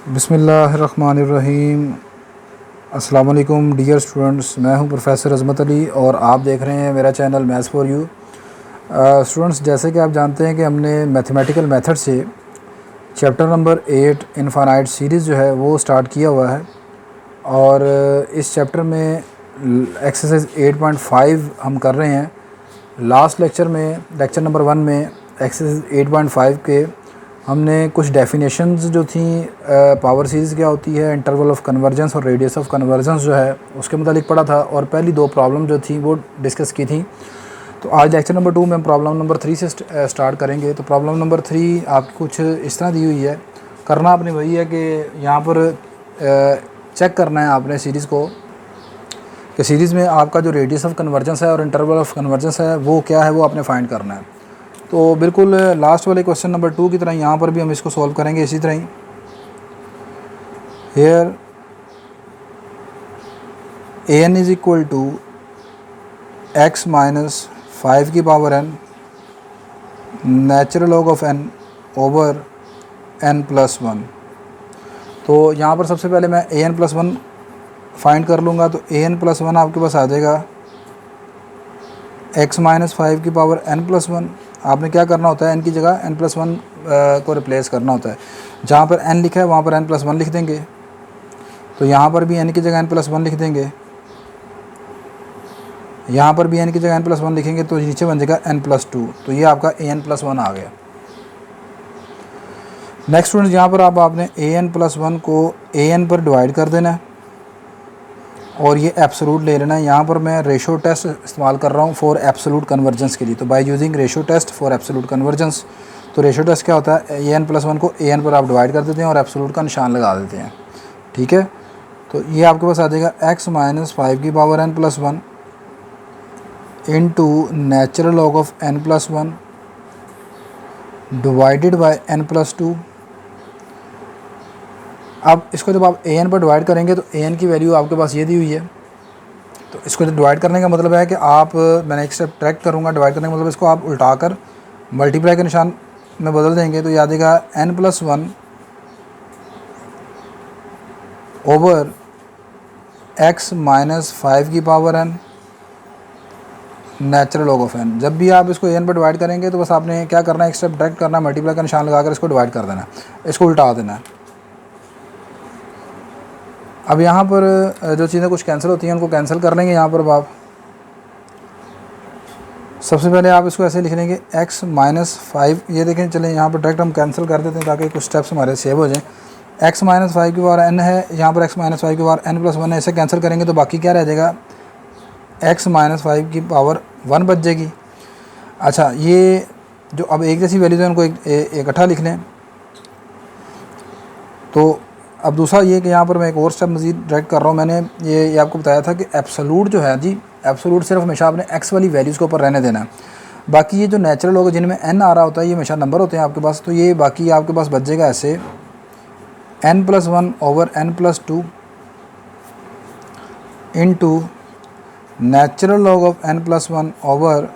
बिस्मिल्लाहिर्रहमानिर्रहीम। अस्सलाम वालेकुम डियर स्टूडेंट्स, मैं हूं प्रोफेसर अज़मत अली और आप देख रहे हैं मेरा channel maths for you. Students, जैसे कि आप जानते हैं कि हमने मैथमेटिकल मेथड से चैप्टर नंबर 8 इनफाइनाइट सीरीज़ जो है वो स्टार्ट किया हुआ है और इस चैप्टर में एक्सरसाइज 8.5 हम कर रहे हैं। लास्ट लेक्चर में लेक्चर नंबर 1 में एक्सरसाइज 8.5 के हमने कुछ डेफिनेशंस जो थी पावर सीरीज़ क्या होती है, इंटरवल ऑफ कन्वर्जेंस और रेडियस ऑफ कन्वर्जेंस जो है उसके मुतालिक पढ़ा था और पहली दो प्रॉब्लम जो थी वो डिस्कस की थी। तो आज लेक्चर नंबर 2 में हम प्रॉब्लम नंबर 3 से स्टार्ट करेंगे। तो प्रॉब्लम नंबर 3 आपकी कुछ इस तरह दी हुई है। करना आपने वही है कि यहाँ पर चेक करना है आपने सीरीज़ को कि सीरीज़ में आपका जो रेडियस ऑफ कन्वर्जेंस है और इंटरवल ऑफ कन्वर्जेंस है वो क्या है, वो आपने फाइंड करना है। तो बिल्कुल लास्ट वाले क्वेश्चन नंबर 2 की तरह यहाँ पर भी हम इसको सॉल्व करेंगे इसी तरह ही। Here an is equal to x minus 5 की power n natural log of n over n plus 1। तो यहाँ पर सबसे पहले मैं an प्लस 1 फाइंड कर लूँगा। तो an प्लस 1 आपके पास आ जाएगा x माइनस 5 की पावर n प्लस 1। आपने क्या करना होता है, n की जगह n प्लस 1 को रिप्लेस करना होता है। जहाँ पर n लिखा है वहाँ पर n प्लस 1 लिख देंगे। तो यहाँ पर भी n की जगह n प्लस 1 लिख देंगे, यहाँ पर भी n की जगह n प्लस 1 लिखेंगे तो नीचे बन जाएगा n प्लस 2। तो ये आपका an प्लस 1 आ गया। नेक्स्ट स्टूडेंट, यहाँ पर आपने an प्लस 1 को an पर डिवाइड कर देना है और ये एब्सोल्यूट ले लेना है। यहाँ पर मैं रेशो टेस्ट इस्तेमाल कर रहा हूँ फॉर एब्सोल्यूट कन्वर्जेंस के लिए। तो by using ratio test for absolute convergence, तो रेशो टेस्ट क्या होता है, an प्लस 1 को an पर आप डिवाइड कर देते हैं और एब्सोल्यूट का निशान लगा देते हैं। ठीक है, तो ये आपके पास आ जाएगा x माइनस 5 की power n plus 1 into natural log of n plus 1 divided by n plus 2। अब इसको जब आप an पर डिवाइड करेंगे तो an की वैल्यू आपके पास ये दी हुई है। तो इसको डिवाइड करने का मतलब है कि आप, मैंने एक स्टेप ट्रैक करूँगा, डिवाइड करने का मतलब इसको आप उल्टा कर मल्टीप्लाई के निशान में बदल देंगे। तो याद देगा n plus 1 over x minus 5 की power n natural log of n। जब भी आप इसको n पर डिवाइड करेंगे तो बस आपने क्या करना है, एक स्टेप डायरेक्ट करना है, मल्टीप्लाई का निशान लगाकर इसको डिवाइड कर देना है, इसको उल्टा देना है। अब यहाँ पर जो चीज़ें कुछ कैंसिल होती हैं उनको कैंसिल कर लेंगे। यहाँ पर आप सबसे पहले आप इसको ऐसे लिख लेंगे x माइनस 5, ये देखें, चलें यहाँ पर डायरेक्ट हम कैंसिल कर देते हैं ताकि कुछ स्टेप्स हमारे सेव हो जाएं। x माइनस 5 की पावर n है, यहाँ पर x माइनस 5 की पावर n प्लस 1 है, इसे कैंसिल करेंगे तो बाकी क्या रह जाएगा, x माइनस 5 की पावर 1 बच जाएगी। अच्छा, ये जो अब एक जैसी वैल्यूज़ है उनको इकट्ठा लिख लें। तो अब दूसरा ये कि यहाँ पर मैं एक और स्टेप मज़ीद डायरेक्ट कर रहा हूँ। मैंने ये आपको बताया था कि एब्सोल्यूट जो है जी, एब्सोल्यूट सिर्फ हमेशा आपने x वाली वैल्यूज़ के ऊपर रहने देना है। बाकी ये जो नेचुरल होगा जिनमें n आ रहा होता है ये हमेशा नंबर होते हैं आपके पास। तो ये बाकी आपके पास बच जाएगा ऐसे n plus 1 over n plus 2 into natural log of n plus 1 over,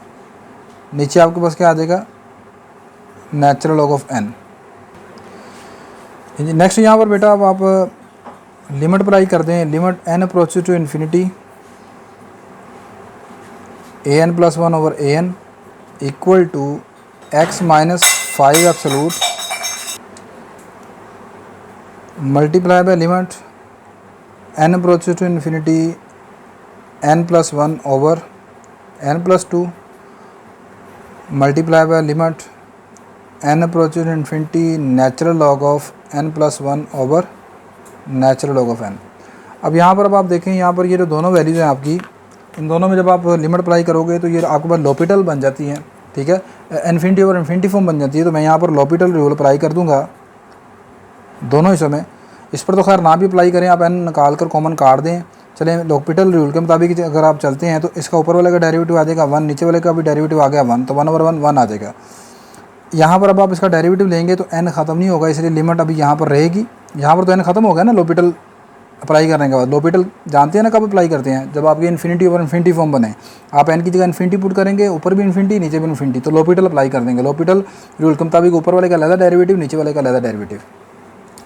नीचे आपके पास क्या आ जाएगा, natural log of n। Next यहाँ पर बेटा अब आप लिमिट अप्लाई कर दें। Limit n approaches to infinity an plus 1 over an equal to x minus 5 absolute multiply by limit n approaches to infinity n plus 1 over n plus 2 multiply by limit n approaches to infinity natural log of n plus 1 over natural log of n। अब यहाँ पर अब आप देखें, यहाँ पर ये जो दोनों वैल्यूज़ हैं आपकी, इन दोनों में जब आप लिमिट अप्लाई करोगे तो ये आपके पास लॉपिटल बन जाती हैं। ठीक है, इन्फिनिटी ओवर इन्फिनिटी फॉर्म बन जाती है। तो मैं यहाँ पर लॉपिटल रूल अप्लाई कर दूँगा दोनों हिस्सों में। इस पर तो खैर ना भी अप्लाई करें, आप n निकाल कर कॉमन काट दें। चलें, लॉपिटल रूल के मुताबिक अगर आप चलते हैं तो इसका ऊपर वाले का डेरिवेटिव आ जाएगा 1, नीचे वाले का भी डेरिवेटिव आ गया 1, तो 1 ओवर 1 1 आ जाएगा। यहाँ पर अब आप इसका डेरिवेटिव लेंगे तो n ख़त्म नहीं होगा, इसलिए लिमिट अभी यहाँ पर रहेगी। यहाँ पर तो n ख़त्म हो गया ना लॉपिटल अप्लाई करने के बाद। लॉपिटल जानते हैं ना कब अप्लाई करते हैं, जब आपकी इन्फिनिटी ओवर इन्फिनिटी फॉर्म बने। आप n की जगह इन्फिनिटी पुट करेंगे, ऊपर भी इन्फिनिटी नीचे भी इन्फिनिटी, तो लॉपिटल अप्लाई कर देंगे। लॉपिटल रूल के मुताबिक ऊपर वाले का अलग डेरिवेटिव, नीचे वाले का अलग डेरिवेटिव।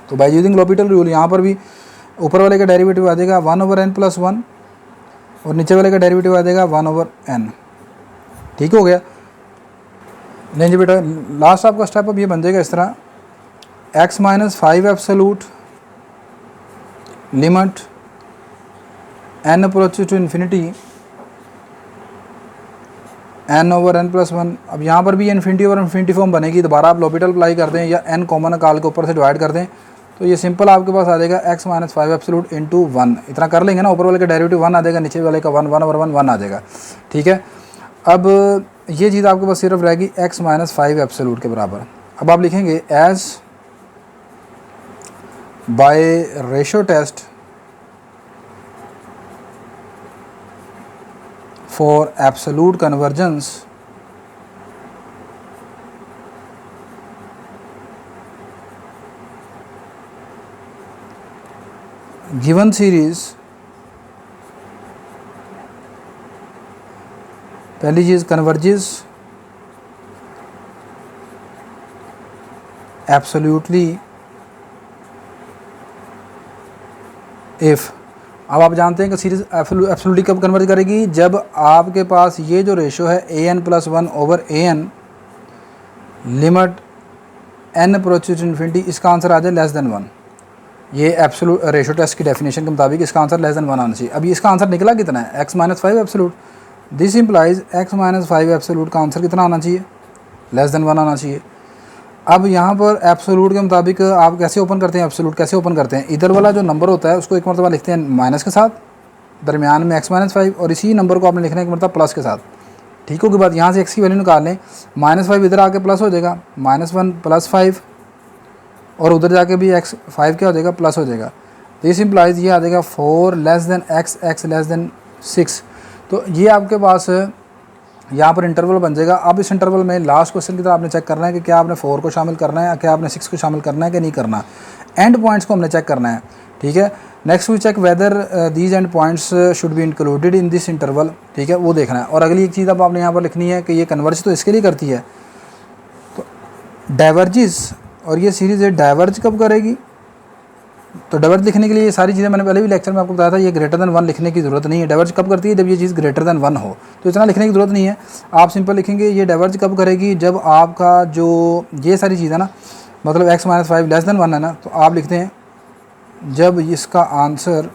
तो बाय यूजिंग l'Hopital रूल यहाँ पर भी ऊपर वाले का डेरिवेटिव आ जाएगा 1/n+1 और नीचे वाले का डेरिवेटिव आ जाएगा 1/n। ठीक हो गया। नहीं जी बेटा, लास्ट आपका स्टेप अब ये बन जाएगा इस तरह, x-5 absolute limit n approaches to infinity n/n+1। अब यहाँ पर भी इन्फिनिटी और इन्फिनिटी फॉर्म बनेगी। दोबारा आप l'Hopital अप्लाई कर दें या n कॉमन निकाल के ऊपर से डिवाइड कर दें तो ये सिंपल आपके पास आ जाएगा x-5 एब्सोल्यूट इंटू 1। इतना कर लेंगे ना, ऊपर वाले का डेरिवेटिव 1 आ जाएगा, नीचे वाले का 1/1 आ जाएगा। ठीक है। अब ये चीज़ आपके पास सिर्फ रहेगी x-5 एब्सोल्यूट के बराबर। अब आप लिखेंगे as by ratio test for absolute convergence given series, पहली चीज़ कन्वर्जेस एब्सोल्यूटली इफ़। अब आप जानते हैं कि सीरीज एब्सोल्यूटली कब कन्वर्ज करेगी, जब आपके पास ये जो रेशो है an+1/an limit n approaches to infinity, इसका आंसर आ जाए <1। ये एब्सोल्यूट रेशो टेस्ट की डेफिनेशन के मुताबिक इसका आंसर <1 आना चाहिए। अभी इसका आंसर निकला कितना है, x-5 absolute. This implies x-5 absolute का आंसर कितना आना चाहिए, <1 आना चाहिए। अब यहाँ पर एब्सोल्यूट के मुताबिक आप कैसे ओपन करते हैं, एब्सोल्यूट कैसे ओपन करते हैं, इधर वाला जो नंबर होता है उसको एक मरतबा लिखते हैं माइनस के साथ, दरमियान में x-5, और इसी नंबर को आपने लिखना है एक मरतबा प्लस के साथ। ठीक होगी बात। यहाँ से x की वैल्यू निकाल लें, -5 इधर आके प्लस हो जाएगा, -1 + 5, और उधर जाके भी x5 क्या हो जाएगा, प्लस हो जाएगा। दिस इम्प्लाइज ये आ जाएगा 4 x 6। तो ये आपके पास यहाँ पर इंटरवल बन जाएगा। अब इस इंटरवल में लास्ट क्वेश्चन की तरह आपने चेक करना है कि क्या आपने 4 को शामिल करना है, क्या आपने 6 को शामिल करना है कि नहीं करना। एंड पॉइंट्स को हमने चेक करना है। ठीक है। Next we check whether these end points should be included in this interval. ठीक है, वो देखना है। और अगली एक चीज़ अब आपने यहाँ पर लिखनी है कि ये कन्वर्ज तो इसके लिए करती है, तो डाइवर्जिस, और ये सीरीज़ है डाइवर्ज कब करेगी। तो डाइवर्ज लिखने के लिए ये सारी चीज़ें मैंने पहले भी लेक्चर में आपको बताया था, ये >1 लिखने की ज़रूरत नहीं है। डाइवर्ज कब करती है, जब ये चीज़ >1 हो। तो इतना लिखने की ज़रूरत नहीं है, आप सिंपल लिखेंगे ये डाइवर्ज कब करेगी, जब आपका जो ये सारी चीज़ है ना, मतलब x-5 <1 है ना, तो आप लिखते हैं जब इसका आंसर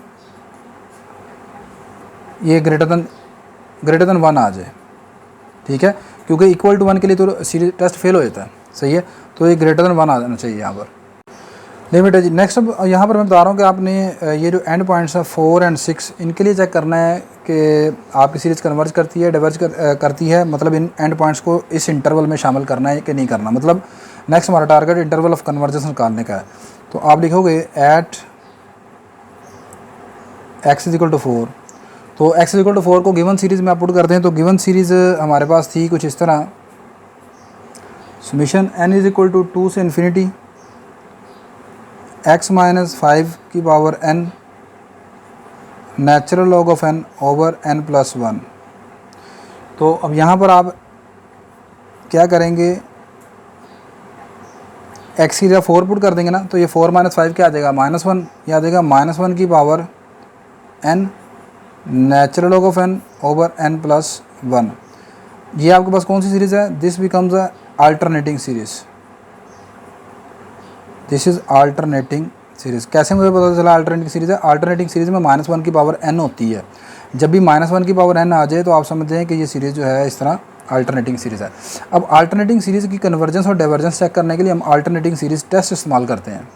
ये >1 आ जाए। ठीक है, क्योंकि इक्वल टू 1 के लिए तो सीरीज टेस्ट फेल हो जाता है। सही है, तो ये >1 आ जाना चाहिए यहाँ पर। लिमिट है जी। नेक्स्ट अब यहाँ पर मैं बता रहा हूँ कि आपने ये जो एंड पॉइंट्स हैं 4 और 6, इनके लिए चेक करना है कि आपकी सीरीज़ कन्वर्ज करती है, डाइवर्ज करती है, मतलब इन एंड पॉइंट्स को इस इंटरवल में शामिल करना है कि नहीं करना। मतलब नेक्स्ट हमारा टारगेट इंटरवल ऑफ कन्वर्जेंस निकालने का है। तो आप लिखोगे एट x = 4। तो x = 4 को गिवन सीरीज़ में आप पुट करते हैं। तो गिवन सीरीज़ हमारे पास थी कुछ इस तरह, समीशन n = 2 से infinity x-5n natural log of n over n+1। तो अब यहाँ पर आप क्या करेंगे, x की जगह 4 पुट कर देंगे ना, तो ये 4 - 5 क्या आ जाएगा, -1। यह आ जाएगा -1n natural log of n over n+1। ये आपके पास कौन सी सीरीज़ है, this becomes a alternating series. This is alternating series. कैसे मुझे पता चला अल्टरनेटिंग सीरीज़ है, अल्टरनेटिंग सीरीज़ में -1n होती है। जब भी -1n आ जाए तो आप समझते हैं कि ये सीरीज़ जो है इस तरह अल्टरनेटिंग सीरीज़ है। अब अल्टरनेटिंग सीरीज़ की कन्वर्जेंस और डाइवर्जेंस चेक करने के लिए हम अल्टरनेटिंग सीरीज़ टेस्ट इस्तेमाल करते हैं।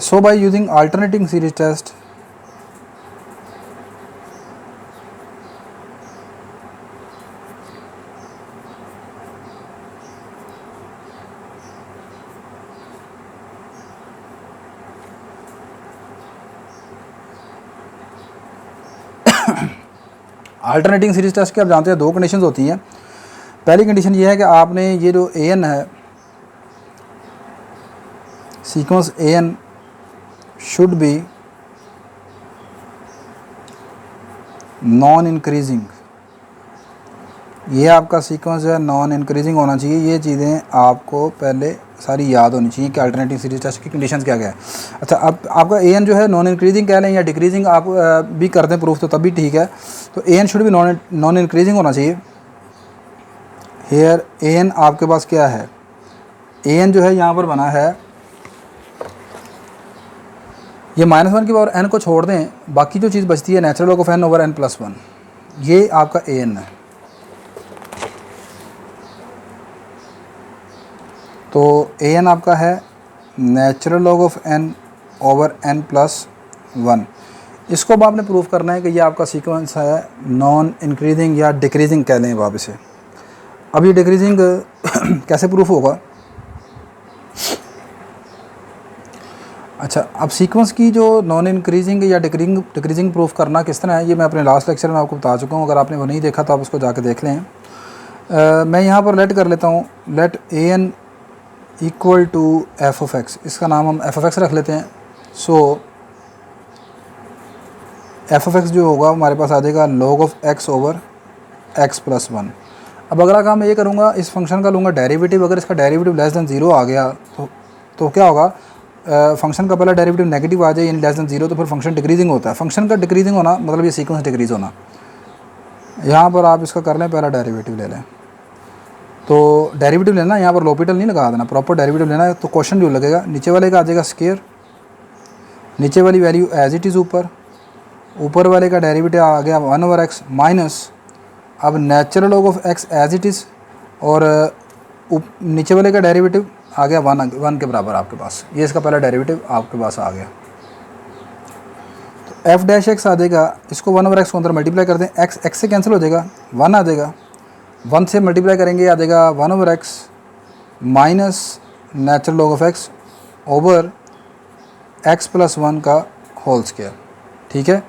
So by using alternating series test, alternating series test के आप जानते हैं 2 कंडीशंस होती हैं। पहली कंडीशन ये है कि आपने ये जो an है, sequence an should be non increasing. ये आपका सीक्वेंस जो है नॉन इंक्रीजिंग होना चाहिए। ये चीज़ें आपको पहले सारी याद होनी चाहिए कि अल्टरनेटिंग सीरीज टेस्ट की कंडीशंस क्या क्या है। अच्छा, अब आपका ए एन जो है नॉन इंक्रीजिंग कह लें या डिक्रीजिंग आप भी कर दें प्रूफ तो तब भी ठीक है। तो ए एन शुड भी नॉन इंक्रीजिंग होना चाहिए। हेयर ए एन आपके पास क्या है, ए एन जो है यहाँ पर बना है, ये -1 की पावर n को छोड़ दें, बाकी जो चीज़ बचती है natural log of n over n+1, ये आपका ए एन है। तो ए एन आपका है natural log of n over n+1। इसको अब आपने प्रूफ करना है कि ये आपका सीक्वेंस है नॉन इंक्रीजिंग या डिक्रीजिंग कह लें आप इसे। अब ये डिक्रीजिंग कैसे प्रूफ होगा? अच्छा, अब सीक्वेंस की जो नॉन इंक्रीजिंग या डिक्रीजिंग प्रूफ करना किस तरह है, ये मैं अपने लास्ट लेक्चर में आपको बता चुका हूँ। अगर आपने वो नहीं देखा तो आप उसको जाके देख लें। मैं यहाँ पर लेट कर लेता हूँ, let a n equal to f of x, इसका नाम हम एफ ऑफ एक्स रख लेते हैं। सो एफ ऑफ एक्स जो होगा हमारे पास आ जाएगा log of x over x+1। अब अगर काम मैं ये करूँगा, इस फंक्शन का लूँगा डेरिवेटिव, अगर इसका डेरिवेटिव लेस दैन 0 आ गया तो क्या होगा, फंक्शन का पहला डेरिवेटिव नेगेटिव आ जाए इन लेस दैन 0 तो फिर फंक्शन डिक्रीजिंग होता है। फंक्शन का डिक्रीजिंग होना मतलब ये सीक्वेंस डिक्रीज होना। यहाँ पर आप इसका कर लें, पहला डेरिवेटिव ले लें। तो डेरिवेटिव लेना, यहाँ पर लॉपिटल नहीं लगा देना, प्रॉपर डेरिवेटिव लेना है। तो क्वेश्चन जो लगेगा नीचे वाले का आ जाएगा स्क्वायर, नीचे वाली वैल्यू एज इट इज़ ऊपर वाले का डेरिवेटिव आ गया 1/x माइनस, अब natural log of x as it is, और नीचे वाले का डेरिवेटिव आ गया 1 के बराबर आपके पास। ये इसका पहला डेरिवेटिव आपके पास आ गया। तो f' आ जाएगा, इसको 1/x को अंदर मल्टीप्लाई कर दें, x से कैंसिल हो जाएगा, 1 आ जाएगा, 1 से मल्टीप्लाई करेंगे आ जाएगा 1/x minus natural log of x over x+1 का होल स्क्वायर। ठीक है,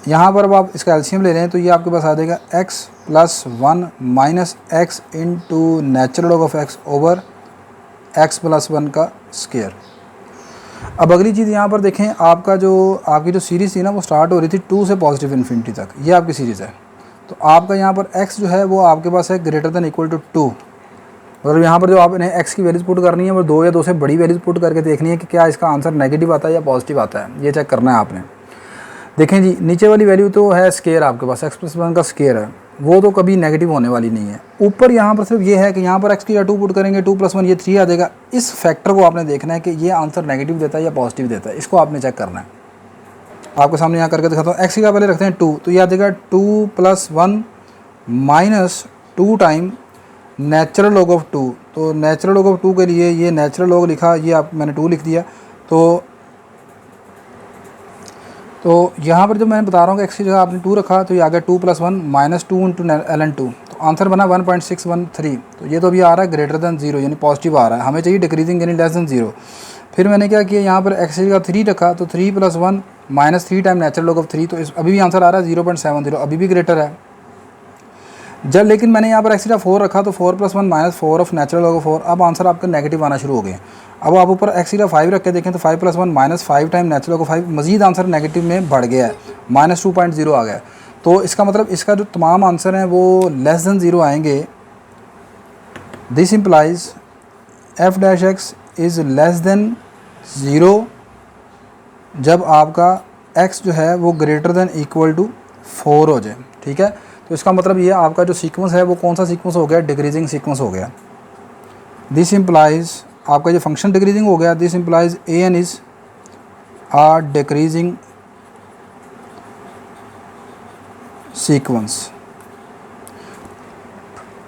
यहाँ पर अब आप इसका एलसीएम ले लें तो ये आपके पास आ जाएगा x+1 minus x into natural log of x over x+1 का स्क्वायर। अब अगली चीज़ यहाँ पर देखें, आपकी जो सीरीज़ थी ना वो स्टार्ट हो रही थी 2 से पॉजिटिव इन्फिनिटी तक, ये आपकी सीरीज़ है। तो आपका यहाँ पर x जो है वो आपके पास है ग्रेटर दैन इक्वल टू 2, मतलब यहाँ पर जो आपने x की वैल्यूज पुट करनी है वो 2 या 2 से बड़ी वैल्यूज पुट करके देखनी है कि क्या इसका आंसर नेगेटिव आता है या पॉजिटिव आता है, ये चेक करना है आपने। देखें जी, नीचे वाली वैल्यू तो है स्क्वायर आपके पास, x+1 का स्क्वायर है, वो तो कभी नेगेटिव होने वाली नहीं है। ऊपर यहाँ पर सिर्फ ये है कि यहाँ पर x की या 2 पुट करेंगे, 2+1 ये 3 आ जाएगा। इस फैक्टर को आपने देखना है कि ये आंसर नेगेटिव देता है या पॉजिटिव देता है, इसको आपने चेक करना है। आपके सामने यहाँ करके दिखाता हूँ। x का पहले रखते हैं 2, तो ये आ जाएगा 2+1 minus 2 time natural log of 2। तो नेचुरल लॉग ऑफ 2 के लिए ये नेचुरल लॉग लिखा, ये मैंने 2 लिख दिया। तो यहाँ पर जो मैं बता रहा हूँ कि x की जगह आपने 2 रखा, तो ये आ गया 2+1 माइनस 2 इंटू ln2, तो आंसर बना 1.613। तो ये तो अभी आ रहा है ग्रेटर दैन 0 यानी पॉजिटिव आ रहा है, हमें चाहिए डिक्रीजिंग यानी लेस दैन 0। फिर मैंने क्या किया, यहाँ पर x की जगह 3 रखा, तो 3+1 minus 3 time natural log of 3, तो अभी भी आंसर आ रहा है 0.70, अभी भी ग्रेटर है। जब लेकिन मैंने यहाँ पर x की जगह 4 रखा, तो 4+1 minus 4 of natural log of 4, अब आंसर आपका नेगेटिव आना शुरू हो गए। अब आप ऊपर x की जगह 5 रख के देखें तो 5+1 minus 5 time natural log of 5, मजीद आंसर नेगेटिव में बढ़ गया है, -2.0 आ गया। तो इसका मतलब इसका जो तमाम आंसर हैं वो लेस दैन 0 आएंगे। This implies f' is less than 0 जब आपका x जो है वो ग्रेटर दैन इक्वल टू 4 हो जाए। ठीक है, तो इसका मतलब ये आपका जो सीक्वेंस है वो कौन सा सीक्वेंस हो गया, डिक्रीजिंग सीक्वेंस हो गया। दिस इम्प्लाइज आपका जो फंक्शन डिक्रीजिंग हो गया, this implies a n is a decreasing sequence.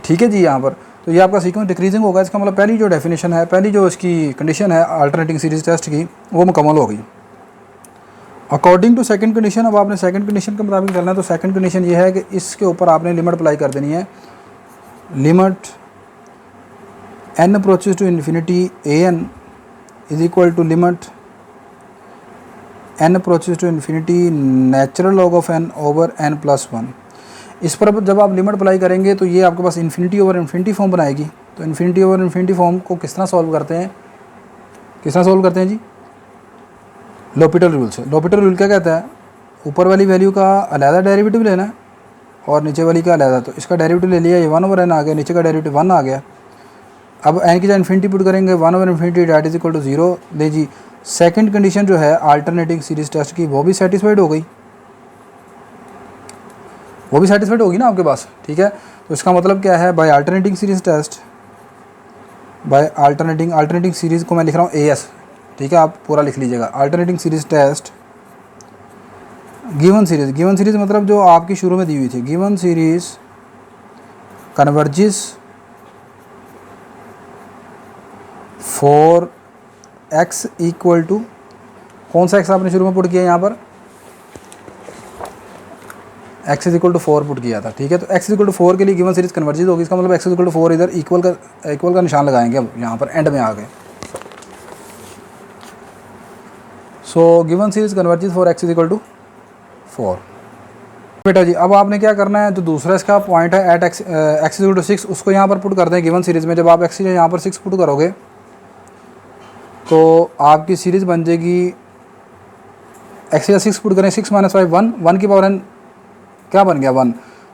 ठीक है जी, यहाँ पर तो ये आपका सीक्वेंस डिक्रीजिंग होगा, इसका मतलब पहली जो डेफिनेशन है, पहली जो इसकी कंडीशन है अल्टरनेटिंग सीरीज टेस्ट की, वो मुकम्मल हो गई। अकॉर्डिंग टू सेकंड कंडीशन, अब आपने सेकंड कंडीशन के मुताबिक चलना है। तो सेकंड कंडीशन ये है कि इसके ऊपर आपने लिमिट अप्लाई कर देनी है, limit n approaches to infinity a n is equal to limit n approaches to infinity natural log of n over n+1। इस पर जब आप लिमिट अप्लाई करेंगे तो ये आपके पास इन्फिनिटी ओवर इन्फिनिटी फॉर्म बनाएगी। तो इन्फिनिटी ओवर इन्फिनिटी फॉर्म को किस तरह सॉल्व करते हैं, जी, लॉपिटल रूल से। लॉपिटल रूल क्या कहता है, ऊपर वाली वैल्यू का अलहदा डेरिवेटिव लेना है और नीचे वाली का अलहदा। तो इसका डेरिवेटिव ले लिया, ये 1/n आ गया, नीचे का डेरिवेटिव 1 आ गया। अब n की जगह इन्फिनिटी पुट करेंगे, 1/इन्फिनिटी डैट इज इक्वल टू 0। ले जी सेकंड कंडीशन जो है अल्टरनेटिंग सीरीज टेस्ट की वो भी सेटिस्फाइड हो गई, वो भी सेटिस्फाइड होगी ना आपके पास, ठीक है। तो इसका मतलब क्या है, by alternating series test, by alternating series को मैं लिख रहा हूँ AS, ठीक है, आप पूरा लिख लीजिएगा। Alternating series test given series मतलब जो आपकी शुरू में दी हुई थी, given series converges for x equal to, कौन सा x आपने शुरू में पुट किया यहाँ पर, x is equal to 4 put किया था, ठीक है। तो x इज इक्वल टू 4 के लिए गिवन सीरीज कन्वर्जिस होगी, इसका मतलब x इज इक्वल टू 4 इधर इक्वल का निशान लगाएंगे अब यहाँ पर एंड में आ गए। So given series converges for x is equal to 4। बेटा जी अब आपने क्या करना है, जो दूसरा इसका पॉइंट है at x is equal to 6, उसको यहाँ पर पुट कर दें गिवन सीरीज में। जब आप x यहाँ पर 6 पुट करोगे तो आपकी सीरीज़ बन जाएगी, x या 6 पुट करें, 6 - 5 1, 1 की पावर n क्या बन गया 1।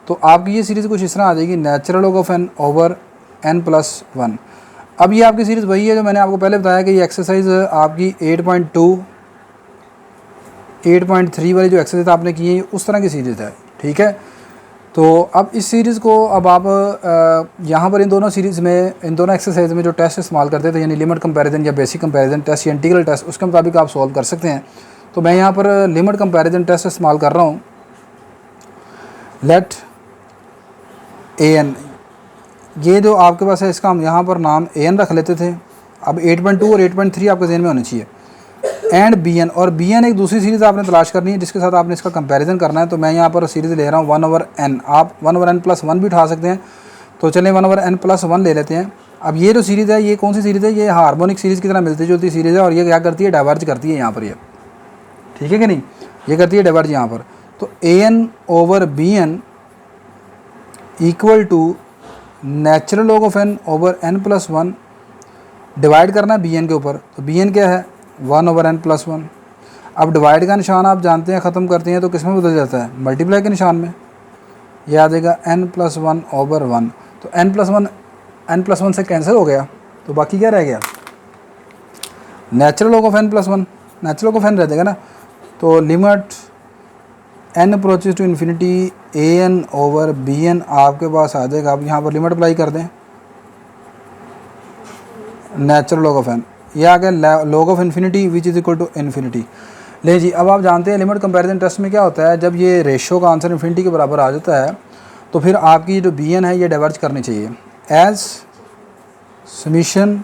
तो आपकी ये सीरीज़ कुछ इस तरह आ जाएगी, natural log of n over n + 1। अब ये आपकी सीरीज़ वही है जो मैंने आपको पहले बताया कि ये एक्सरसाइज आपकी 8.2 8.3 वाली जो एक्सरसाइज आपने की है उस तरह की सीरीज़ है, ठीक है। तो अब इस सीरीज़ को अब आप यहाँ पर इन दोनों सीरीज़ में, इन दोनों एक्सरसाइज में जो टेस्ट इस्तेमाल करते थे, यानी लिमिट कंपैरिजन या बेसिक कंपैरिजन टेस्ट या इंटीग्रल टेस्ट, उसके मुताबिक आप सॉल्व कर सकते हैं। तो मैं यहाँ पर लिमिट कंपैरिजन टेस्ट इस्तेमाल कर रहा हूँ। लेट an, ये जो आपके पास है इसका हम यहाँ पर नाम an रख लेते थे। अब 8.2 और 8.3 आपके जहन में होने चाहिए, एंड bn, और bn एक दूसरी सीरीज़ आपने तलाश करनी है जिसके साथ आपने इसका कंपैरिजन करना है। तो मैं यहाँ पर सीरीज़ ले रहा हूँ 1/n, आप 1/n + 1 भी उठा सकते हैं। तो चलें 1/n + 1 ले लेते हैं। अब ये जो सीरीज़ है ये कौन सी सीरीज़ है, ये हार्मोनिक सीरीज़ की तरह मिलती जुलती सीरीज़ है, और ये क्या करती है, डाइवर्ज करती है यहाँ पर, ये ठीक है कि नहीं, ये करती है डाइवर्ज यहाँ पर। तो an over bn equal to natural log of n over n + 1, divide करना है bn के ऊपर। तो bn क्या है 1/n + 1। अब डिवाइड का निशान आप जानते हैं, ख़त्म करते हैं तो किस में बदल जाता है, मल्टीप्लाई के निशान में। यह आ जाएगा n + 1 ओवर 1। तो n + 1 से कैंसिल हो गया, तो बाकी क्या रह गया, natural log of n + 1, natural log of n रह जाएगा ना। तो limit n approaches to infinity an over bn आपके पास आ जाएगा। अब यहाँ पर लिमिट अप्लाई कर दें, नेचुरल लॉग ऑफ n, यह आ गया log of infinity which is equal to infinity. ले जी अब आप जानते हैं लिमिट कंपैरिजन टेस्ट में क्या होता है, जब ये रेशो का आंसर इन्फिनिटी के बराबर आ जाता है तो फिर आपकी जो bn है ये डाइवर्ज करनी चाहिए। As summation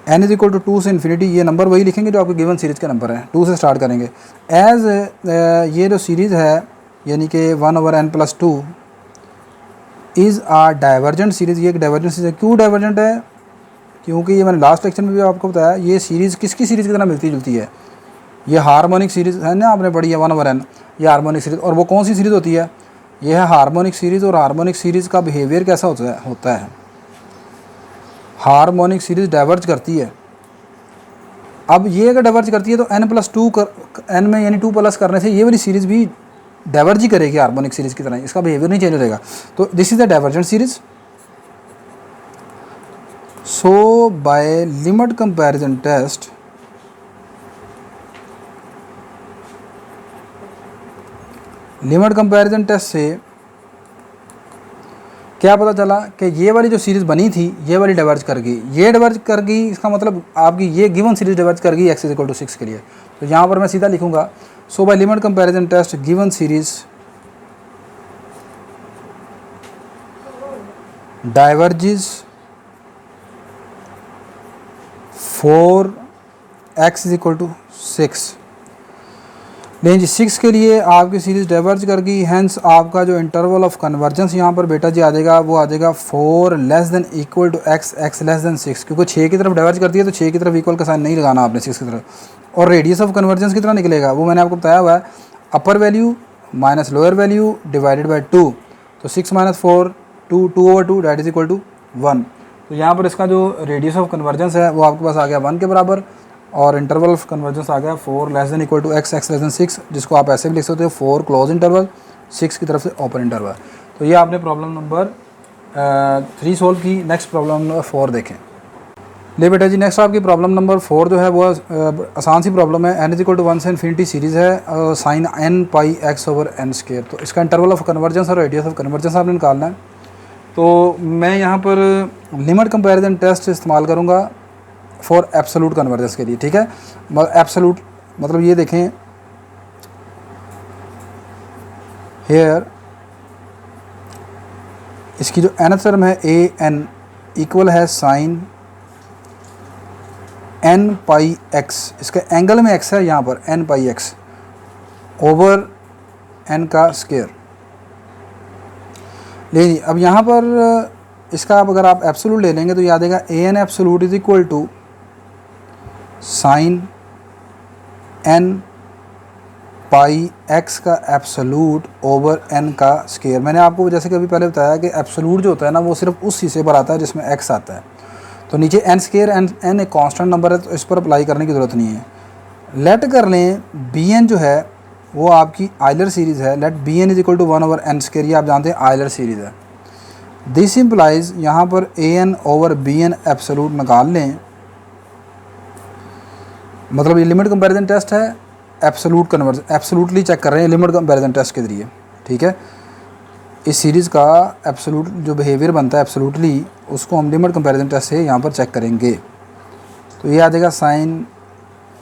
n is equal to 2 से इन्फिनिटी, ये नंबर वही लिखेंगे जो आपके गिवन सीरीज़ के नंबर हैं, 2 से स्टार्ट करेंगे। एज ये जो सीरीज़ है यानी कि 1/n + 2 is uh divergent series, ये एक डाइवर्जेंट सीरीज़ है। क्यों डाइवर्जेंट है, क्योंकि ये मैंने लास्ट लेक्चर में भी आपको बताया, ये सीरीज़ किसकी सीरीज़ की तरह मिलती जुलती है, ये हार्मोनिक सीरीज़ है ना, आपने पढ़ी है 1/n, ये हार्मोनिक सीरीज़। और वो कौन सी सीरीज़ होती है, ये है हार्मोनिक सीरीज़। और हार्मोनिक सीरीज़ का बिहेवियर कैसा होता है, हार्मोनिक सीरीज़ डाइवर्ज करती है। अब ये अगर डाइवर्ज करती है तो n + 2 n में यानी 2 प्लस करने से ये वाली सीरीज़ भी डाइवर्ज ही करेगी हार्मोनिक सीरीज़ की तरह, इसका बिहेवियर नहीं चेंज हो जाएगा। तो this is the divergent series. So by limit comparison test, limit comparison test से क्या पता चला कि ये वाली जो सीरीज़ बनी थी ये वाली डाइवर्ज कर गई, ये डाइवर्ज कर गई, इसका मतलब आपकी ये गिवन सीरीज़ डाइवर्ज कर गई x इक्वल टू 6 के लिए। तो यहाँ पर मैं सीधा लिखूँगा, so by limit comparison test given series diverges for x equal to 6। लेकिन जी 6 के लिए आपकी सीरीज़ डाइवर्ज कर गई, हैंस आपका जो इंटरवल ऑफ कन्वर्जेंस यहाँ पर बेटा जी आ जाएगा, वो आ जाएगा 4 less than equal to x less than 6। क्योंकि 6 की तरफ डाइवर्ज करती है तो 6 की तरफ इक्वल का साइन नहीं लगाना आपने 6 की तरफ। और रेडियस ऑफ कन्वर्जेंस कितना निकलेगा वो मैंने आपको बताया हुआ है, अपर value minus lower value divided by 2। तो 6 - 4 2/2 दैट इज इक्वल टू 1। तो यहाँ पर इसका जो रेडियस ऑफ कन्वर्जेंस है वो आपके पास आ गया 1 के बराबर, और इंटरवल ऑफ कन्वर्जेंस आ गया 4 less than equal to x less than 6, जिसको आप ऐसे भी लिख सकते हो 4 क्लोज इंटरवल 6 की तरफ से ओपन इंटरवल। तो ये आपने प्रॉब्लम नंबर 3 सॉल्व की। नेक्स्ट प्रॉब्लम नंबर 4 देखें। ले बेटा जी, नेक्स्ट आपकी प्रॉब्लम नंबर 4 जो है वो आसान सी प्रॉब्लम है। n = 1 से इन्फिनिटी सीरीज़ है, sign n pi x over n square. तो इसका इंटरवल ऑफ कन्वर्जेंस और रेडियस ऑफ कन्वर्जेंस आपने निकालना है। तो मैं यहाँ पर लिमिट कंपैरिजन टेस्ट इस्तेमाल करूँगा फॉर एब्सोलूट कन्वर्जेंस के लिए, ठीक है। एब्सोलूट मतलब ये देखें, हेयर इसकी जो nth टर्म है an इक्वल है साइन n पाई x, इसका एंगल में x है यहाँ पर n pi x over n का स्क्वायर। लेकिन अब यहाँ पर इसका अगर आप एब्सोलूट ले लेंगे तो याद आएगा an absolute is equal to sine n pi x का एब्सोलूट ओवर n का स्क्वायर। मैंने आपको जैसे कि अभी पहले बताया कि एब्सोलूट जो होता है ना वो सिर्फ उस हिस्से पर आता है जिसमें x आता है। तो नीचे n स्क्वायर, n एक कांस्टेंट नंबर है तो इस पर अप्लाई करने की ज़रूरत नहीं है। लेट कर लें bn जो है वो आपकी आयलर सीरीज़ है। Let bn is equal to 1 over n square, ये आप जानते हैं आयलर सीरीज़ है। दिस इम्प्लाइज यहाँ पर an ओवर bn एब्सोलूट निकाल लें, मतलब ये लिमिट कंपैरिजन टेस्ट है, एब्सोलूट कन्वर्जन एब्सोलूटली चेक कर रहे हैं लिमिट कंपैरिजन टेस्ट के ज़रिए, ठीक है। इस सीरीज़ का एब्सोलूट जो बिहेवियर बनता है एब्सोलूटली, उसको हम लिमिट कंपैरिजन टेस्ट से यहाँ पर चेक करेंगे। तो ये आ जाएगा sine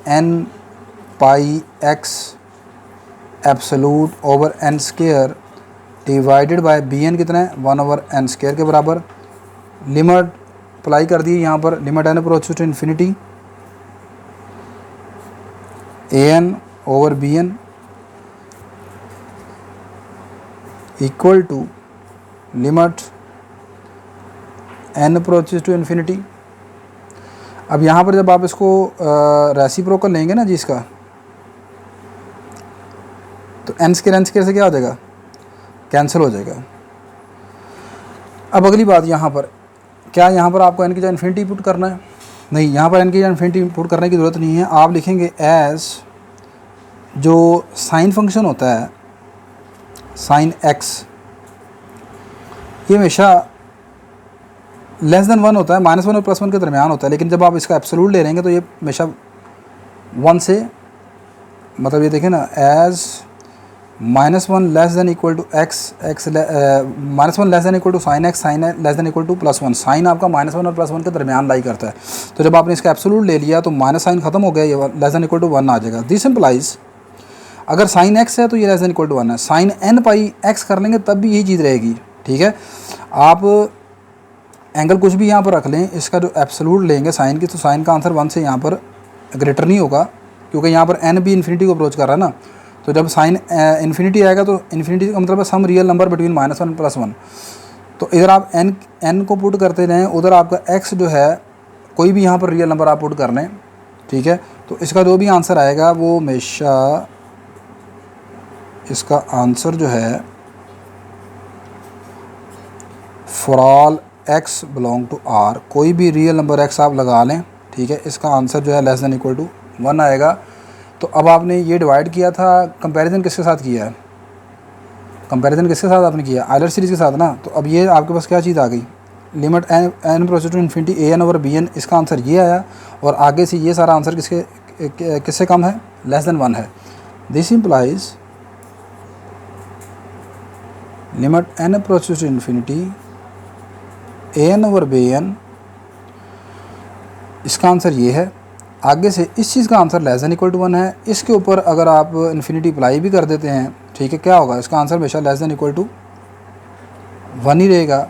n pi x absolute over n square divided by bn कितना है 1 ओवर n स्क्वायर के बराबर। लिमिट अप्लाई कर दी यहाँ पर, limit n approaches to infinity an over bn equal to limit n approaches to infinity. अब यहाँ पर जब आप इसको रेसिप्रोकल लेंगे ना जी इसका, तो n स्क्वायर से क्या हो जाएगा, कैंसिल हो जाएगा। अब अगली बात यहाँ पर, क्या यहाँ पर आपको n की जगह इन्फिनिटी पुट करना है? नहीं, यहाँ पर n की जगह इन्फिनिटी पुट करने की ज़रूरत नहीं है। आप लिखेंगे एज जो साइन फंक्शन होता है साइन x, ये हमेशा लेस देन 1 होता है, -1 और +1 के दरमियान होता है। लेकिन जब आप इसका एब्सोलूट ले लेंगे तो ये हमेशा 1 से, मतलब ये देखें ना, as -1 less than equal to x, -1 less than equal to sine x, sine less than equal to +1। Sine आपका -1 और +1 के दरमियान लाई करता है। तो जब आपने इसका एब्सोलूट ले लिया तो माइनस साइन खत्म हो गया, ये लेस देन इक्वल टू 1 आ जाएगा। दिस इम्प्लाइज अगर साइन x है तो ये लेस देन इक्वल टू 1 है। साइन n पाई x कर लेंगे तब भी यही चीज़ रहेगी, ठीक है। आप एंगल कुछ भी यहाँ पर रख लें, इसका जो एब्सोलूट लेंगे साइन की, तो साइन का आंसर 1 से यहाँ पर ग्रेटर नहीं होगा, क्योंकि यहाँ पर n भी इन्फिनिटी को अप्रोच कर रहा है ना। तो जब साइन इन्फिनिटी आएगा तो इन्फिनिटी का मतलब है सम रियल नंबर बिटवीन -1 और +1। तो इधर आप n को पुट करते रहें, उधर आपका x जो है कोई भी यहाँ पर रियल नंबर आप पुट कर लें, ठीक है। तो इसका जो भी आंसर आएगा वो हमेशा, इसका आंसर जो है for all x belong to r, कोई भी रियल नंबर x आप लगा लें, ठीक है, इसका आंसर जो है लेस देन इक्वल टू 1 आएगा। तो अब आपने ये डिवाइड किया था, कंपैरिजन किसके साथ किया है, कंपैरिजन किसके साथ आपने किया, आयलर सीरीज़ के साथ ना। तो अब ये आपके पास क्या चीज़ आ गई, limit n approaches to infinity an over bn, इसका आंसर ये आया। और आगे से ये सारा आंसर किससे कम है, लेस देन 1 है। This implies limit n approaches to infinity an over bn, इसका आंसर ये है। आगे से इस चीज़ का आंसर लेस देन इक्वल टू 1 है। इसके ऊपर अगर आप इन्फिनिटी अप्लाई भी कर देते हैं, ठीक है, क्या होगा, इसका आंसर हमेशा लेस देन इक्वल टू 1 ही रहेगा।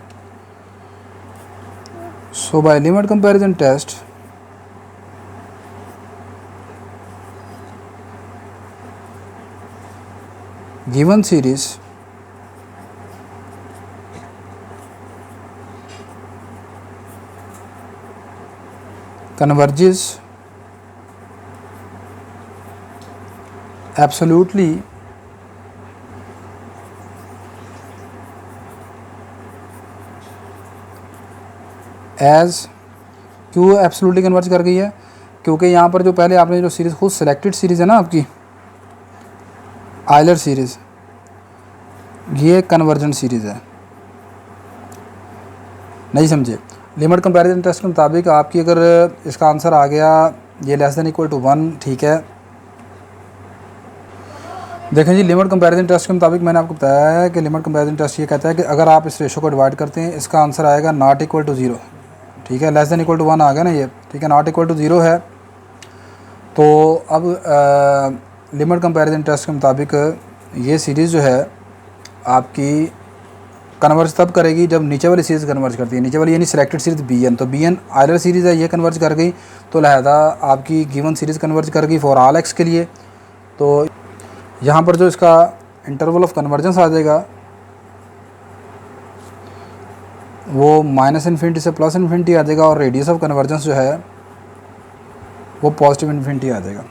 So by limit comparison test given series converges absolutely as, क्यों एब्सोल्युटली कन्वर्ज कर गई है, क्योंकि यहाँ पर जो पहले आपने जो सीरीज़ खुद सिलेक्टेड सीरीज़ है ना आपकी आयलर सीरीज़, ये कन्वर्जेंट सीरीज़ है। नहीं समझे। लिमिट कंपैरिजन टेस्ट के मुताबिक आपकी अगर इसका आंसर आ गया ये लेस देन इक्वल टू 1, ठीक है। देखें जी, लिमिट कंपैरिजन टेस्ट के मुताबिक मैंने आपको बताया है कि लिमिट कंपैरिजन टेस्ट ये कहता है कि अगर आप इस रेशो को डिवाइड करते हैं इसका आंसर आएगा नॉट इक्वल टू 0, ठीक है। लेस देन इक्वल टू 1 आ गया ना ये, ठीक है। नॉट इक्वल टू 0 है तो अब लिमिट कंपैरिजन टेस्ट के मुताबिक ये सीरीज़ जो है आपकी कन्वर्ज तब करेगी जब नीचे वाली सीरीज़ कन्वर्ज करती है। नीचे वाली यानी सिलेक्टेड सीरीज़ BN, तो BN आयलर सीरीज़ है, ये कन्वर्ज कर गई तो लिहाजा आपकी गिवन सीरीज़ कन्वर्ज कर गई फॉर ऑल x के लिए। तो यहाँ पर जो इसका इंटरवल ऑफ कन्वर्जेंस आ जाएगा वो -∞ से +∞ आ जाएगा और रेडियस ऑफ कन्वर्जेंस जो है वो पॉजिटिव इन्फिनिटी आ जाएगा।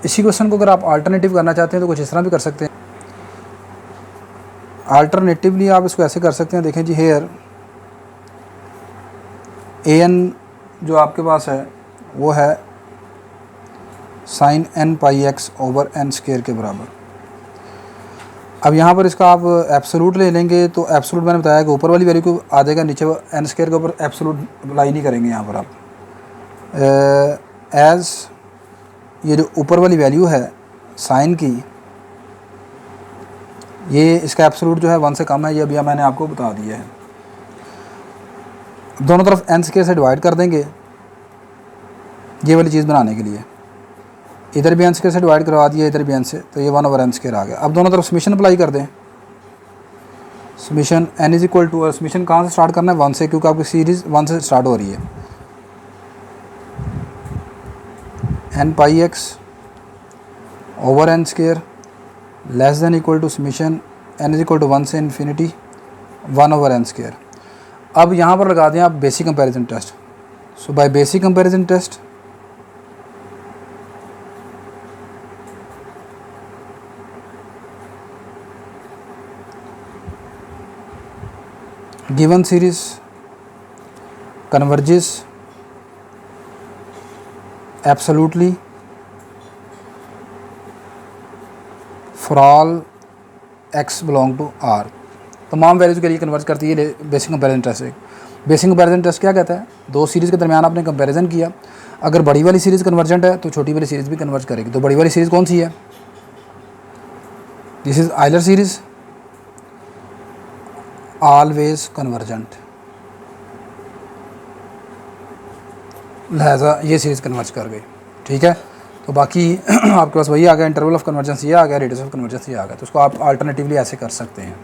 इसी क्वेश्चन को अगर आप अल्टरनेटिव करना चाहते हैं तो कुछ इस तरह भी कर सकते हैं। अल्टरनेटिवली आप इसको ऐसे कर सकते हैं, देखें जी, हेयर an जो आपके पास है वो है sin n πx/n² के बराबर। अब यहाँ पर इसका आप एब्सोलूट ले लेंगे तो एब्सोलूट मैंने बताया कि ऊपर वाली वैल्यू को आ जाएगा, नीचे n² के ऊपर एब्सोलूट अप्लाई नहीं करेंगे यहाँ पर आप। एज़ ये जो ऊपर वाली वैल्यू है साइन की, ये इसका एब्सोलूट जो है 1 से कम है, ये अभी मैंने आपको बता दिया है। दोनों तरफ n² से डिवाइड कर देंगे ये वाली चीज़ बनाने के लिए। इधर भी n² से डिवाइड करवा दिया, इधर भी n से, तो ये 1/n² आ गया। अब दोनों तरफ समीशन अप्लाई कर दें। Summation n is equal to, summation कहाँ से स्टार्ट करना है? 1 से, क्योंकि आपकी सीरीज़ 1 से स्टार्ट हो रही है। n πx/n² less than equal to summation n is equal to 1 से इन्फिनिटी 1/n²। अब यहाँ पर लगा दें आप basic comparison test. So by basic comparison test given series converges absolutely for all x belong to R। तमाम values के लिए कन्वर्ज करती है basic comparison test. Basic comparison test क्या कहता है? दो सीरीज़ के दरमियान आपने कंपैरिजन किया, अगर बड़ी वाली सीरीज़ कन्वर्जेंट है तो छोटी वाली सीरीज़ भी कन्वर्ज करेगी। तो बड़ी वाली सीरीज़ कौन सी है? This is Euler series, always convergent, लिहाजा ये सीरीज़ कन्वर्ज कर गई, ठीक है। तो बाकी आपके पास वही आ गया, इंटरवल ऑफ कन्वर्जेंस ये आ गया, रेडियस ऑफ कन्वर्जेंस ये आ गया। तो उसको आप अल्टरनेटिवली ऐसे कर सकते हैं।